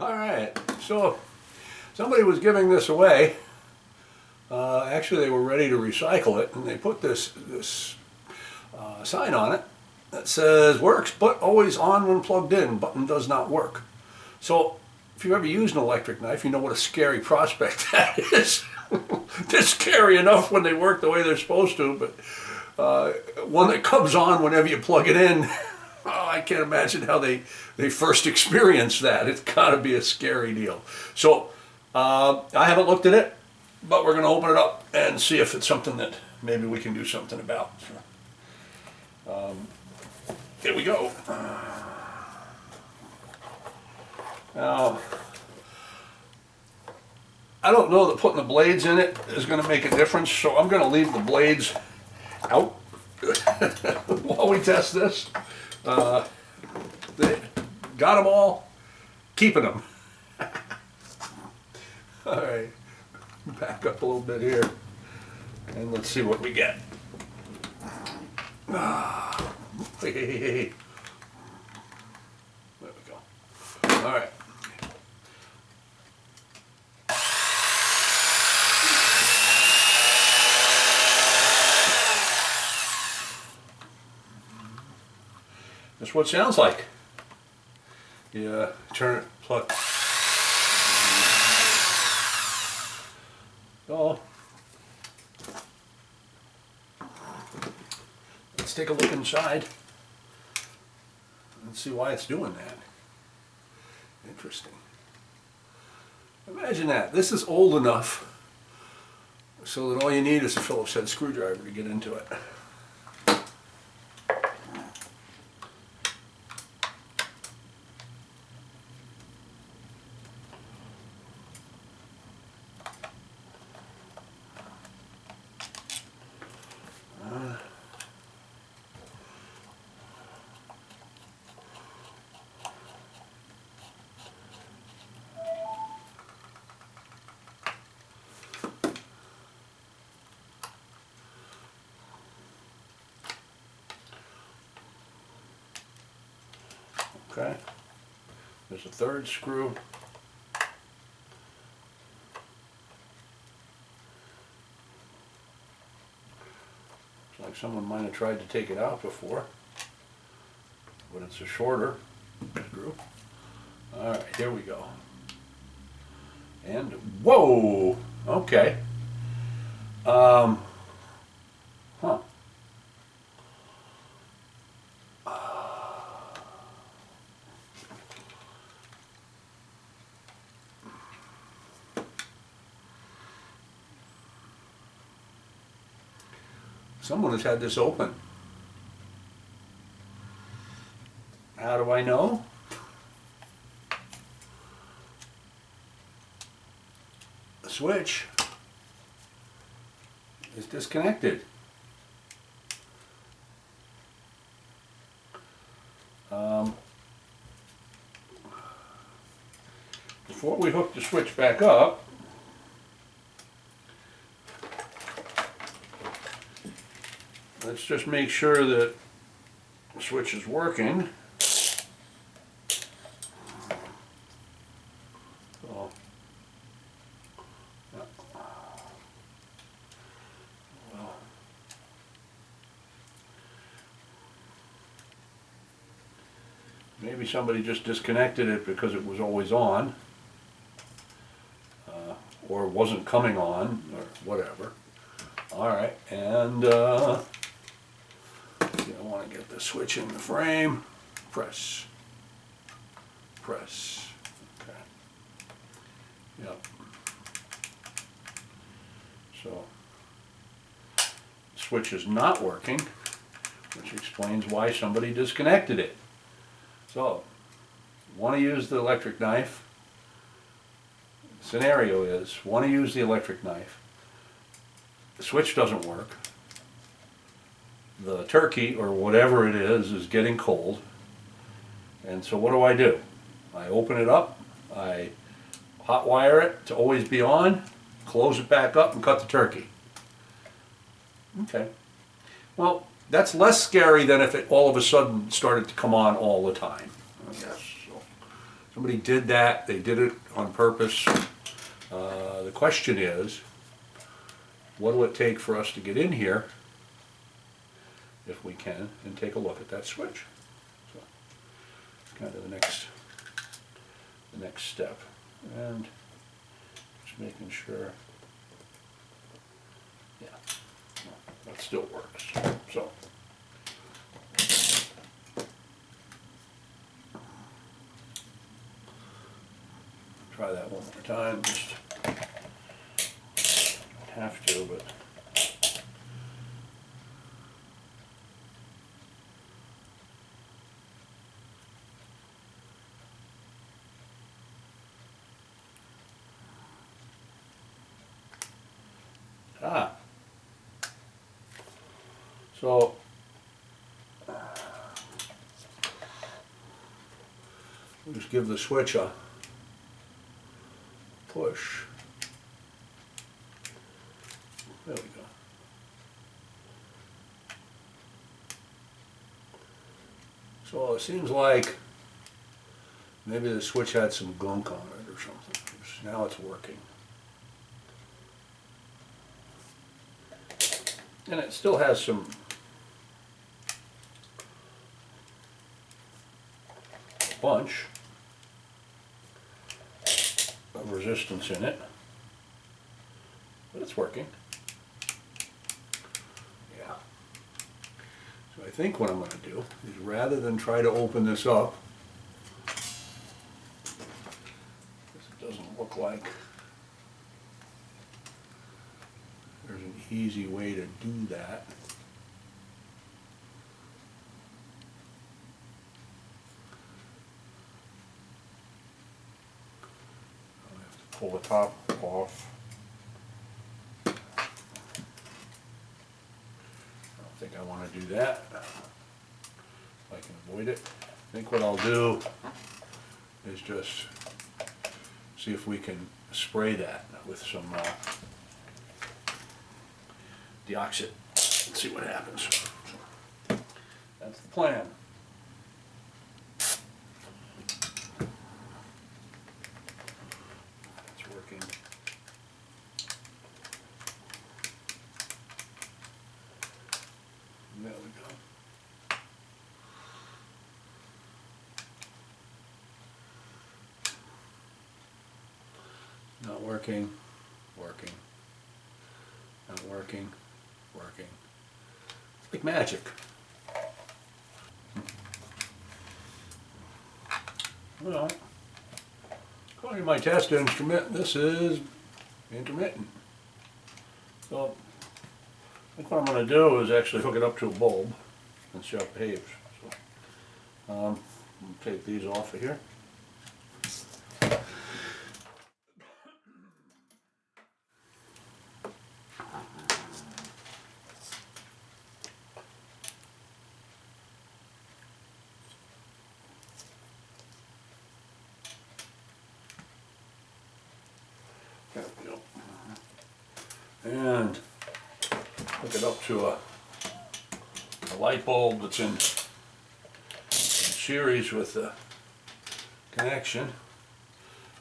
All right, so somebody was giving this away. Actually, they were ready to recycle it, and they put this sign on it that says "Works, but always on when plugged in. Button does not work." So, if you've ever used an electric knife, you know what a scary prospect that is. They're scary enough when they work the way they're supposed to, but one that comes on whenever you plug it in. Oh, I can't imagine how they first experienced that. It's got to be a scary deal. So I haven't looked at it, but we're going to open it up and see if it's something that maybe we can do something about. Here we go. Now, I don't know that putting the blades in it is going to make a difference, so I'm going to leave the blades out while we test this. They got them all, keeping them. All right, back up a little bit here, and let's see what we get. Hey. There we go. All right. That's what it sounds like. Yeah, turn it, plug. Oh. Let's take a look inside and see why it's doing that. Interesting. Imagine that. This is old enough so that all you need is a Phillips head screwdriver to get into it. Okay, there's a third screw. Looks like someone might have tried to take it out before, but it's a shorter screw. All right, here we go. And whoa, okay. Huh. Someone has had this open. How do I know? The switch is disconnected. Before we hook the switch back up, let's just make sure that the switch is working. So, yeah. Well, maybe somebody just disconnected it because it was always on, or wasn't coming on, or whatever. All right, and you want to get the switch in the frame. Press. Press. Okay. Yep. So, the switch is not working, which explains why somebody disconnected it. So, want to use the electric knife. Scenario is, want to use the electric knife. The switch doesn't work. The turkey, or whatever it is getting cold. And so what do? I open it up, I hot wire it to always be on, close it back up, and cut the turkey. Okay. Well, that's less scary than if it all of a sudden started to come on all the time, I guess. Somebody did that, they did it on purpose. The question is, what will it take for us to get in here, if we can, and take a look at that switch? So it's kind of the next step. And just making sure, yeah, that still works. So try that one more time. Just don't have to, but so we'll just give the switch a push. There we go. So it seems like maybe the switch had some gunk on it or something. Now it's working. And it still has some bunch of resistance in it, but it's working. Yeah. So I think what I'm going to do is, rather than try to open this up, because it doesn't look like there's an easy way to do that. Pull the top off. I don't think I want to do that. If I can avoid it. I think what I'll do is just see if we can spray that with some deoxit and see what happens. So, that's the plan. There we go. Not working, working, not working, working. It's like magic. Well, according to my test instrument, this is intermittent. So I think what I'm going to do is actually hook it up to a bulb and see how it behaves. So, I'll take these off of here. There we go. And hook it up to a light bulb that's in series with the connection,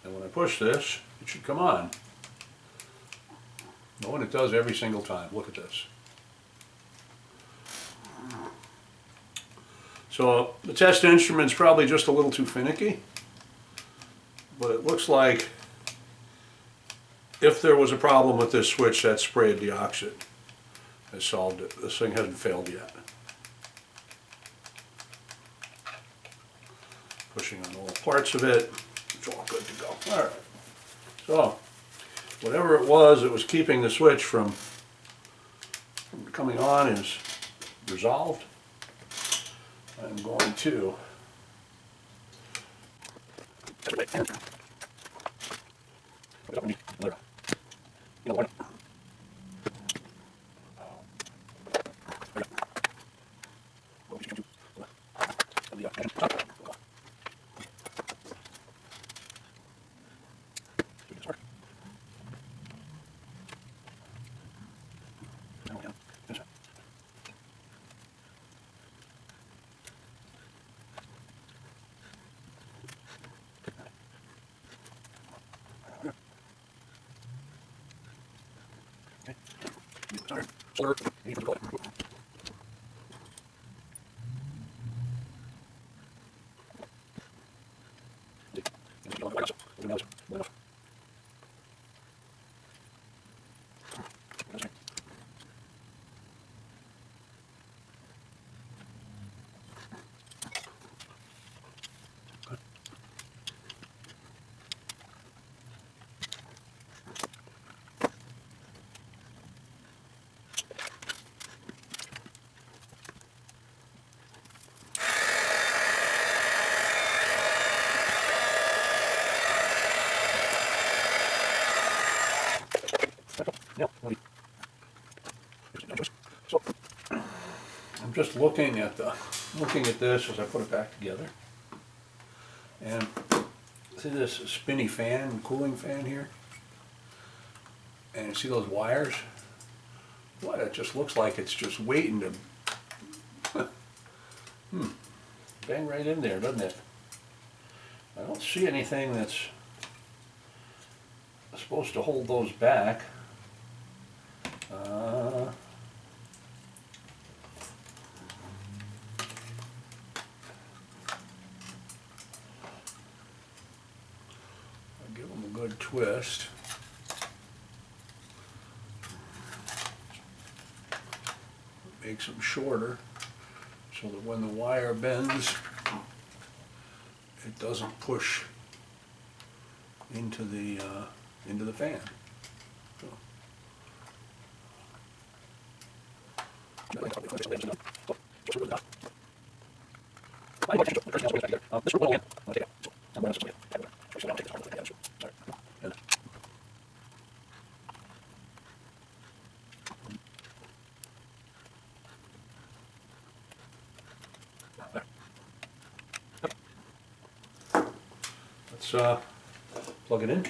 and when I push this, it should come on. Oh, and it does every single time. Look at this. So the test instrument's probably just a little too finicky, but it looks like if there was a problem with this switch, that spray of deoxit has solved it. This thing hasn't failed yet. Pushing on all parts of it, it's all good to go. All right. So, whatever it was keeping the switch from coming on is resolved. I'm going to So I'm just looking at this as I put it back together, and see this spinny fan, cooling fan here, and you see those wires? What, it just looks like it's just waiting to bang right in there, doesn't it? I don't see anything that's supposed to hold those back. I'll give them a good twist. Makes them shorter so that when the wire bends, it doesn't push into the fan. So. Let's plug it in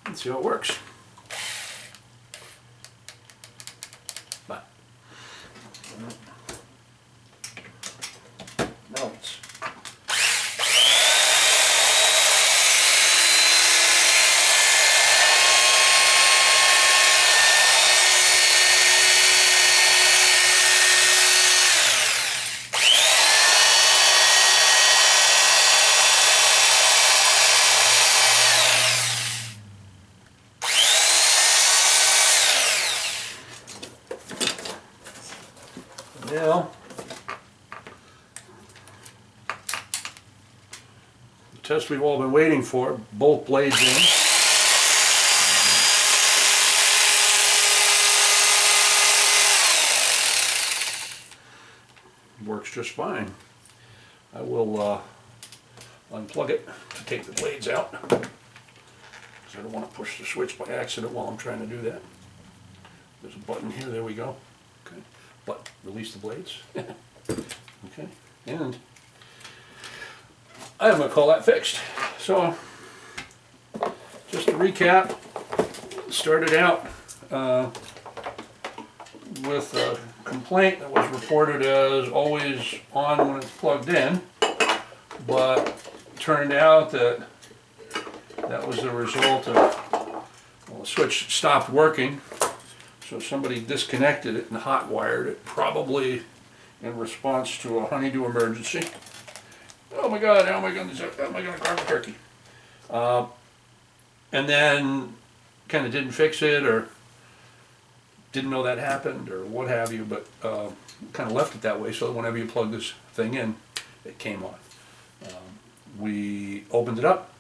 and see how it works. Bye. Now it's now the test we've all been waiting for, both blades in. Works just fine. I will unplug it to take the blades out, because I don't want to push the switch by accident while I'm trying to do that. There's a button here, there we go. Okay, but release the blades. Okay, and I'm going to call that fixed. So, just to recap, started out with a complaint that was reported as always on when it's plugged in, but turned out that that was the result of, well, the switch stopped working, so somebody disconnected it and hot wired it, probably in response to a honeydew emergency. Oh my God, how am I going to carve a turkey? And then kind of didn't fix it, or didn't know that happened, or what have you, but kind of left it that way so that whenever you plug this thing in, it came on. We opened it up,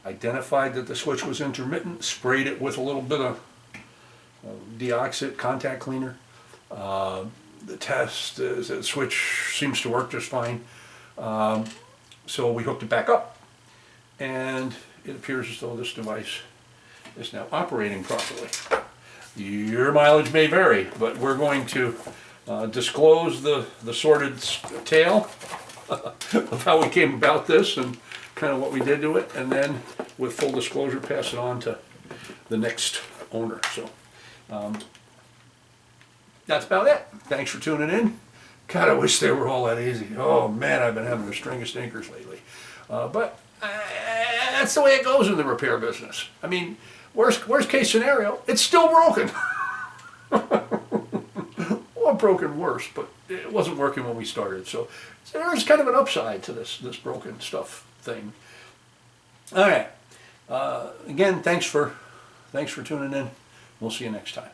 identified that the switch was intermittent, sprayed it with a little bit of deoxit contact cleaner. The test is that the switch seems to work just fine. So we hooked it back up, and it appears as though this device is now operating properly. Your mileage may vary, but we're going to disclose the sordid tale of how we came about this and kind of what we did to it, and then with full disclosure pass it on to the next owner. So that's about it. Thanks for tuning in. God, I wish they were all that easy. Oh man, I've been having a string of stinkers lately. But that's the way it goes in the repair business. I mean, worst case scenario, it's still broken. or broken worse, but it wasn't working when we started. So there's kind of an upside to this broken stuff thing. All right. Again, thanks for tuning in. We'll see you next time.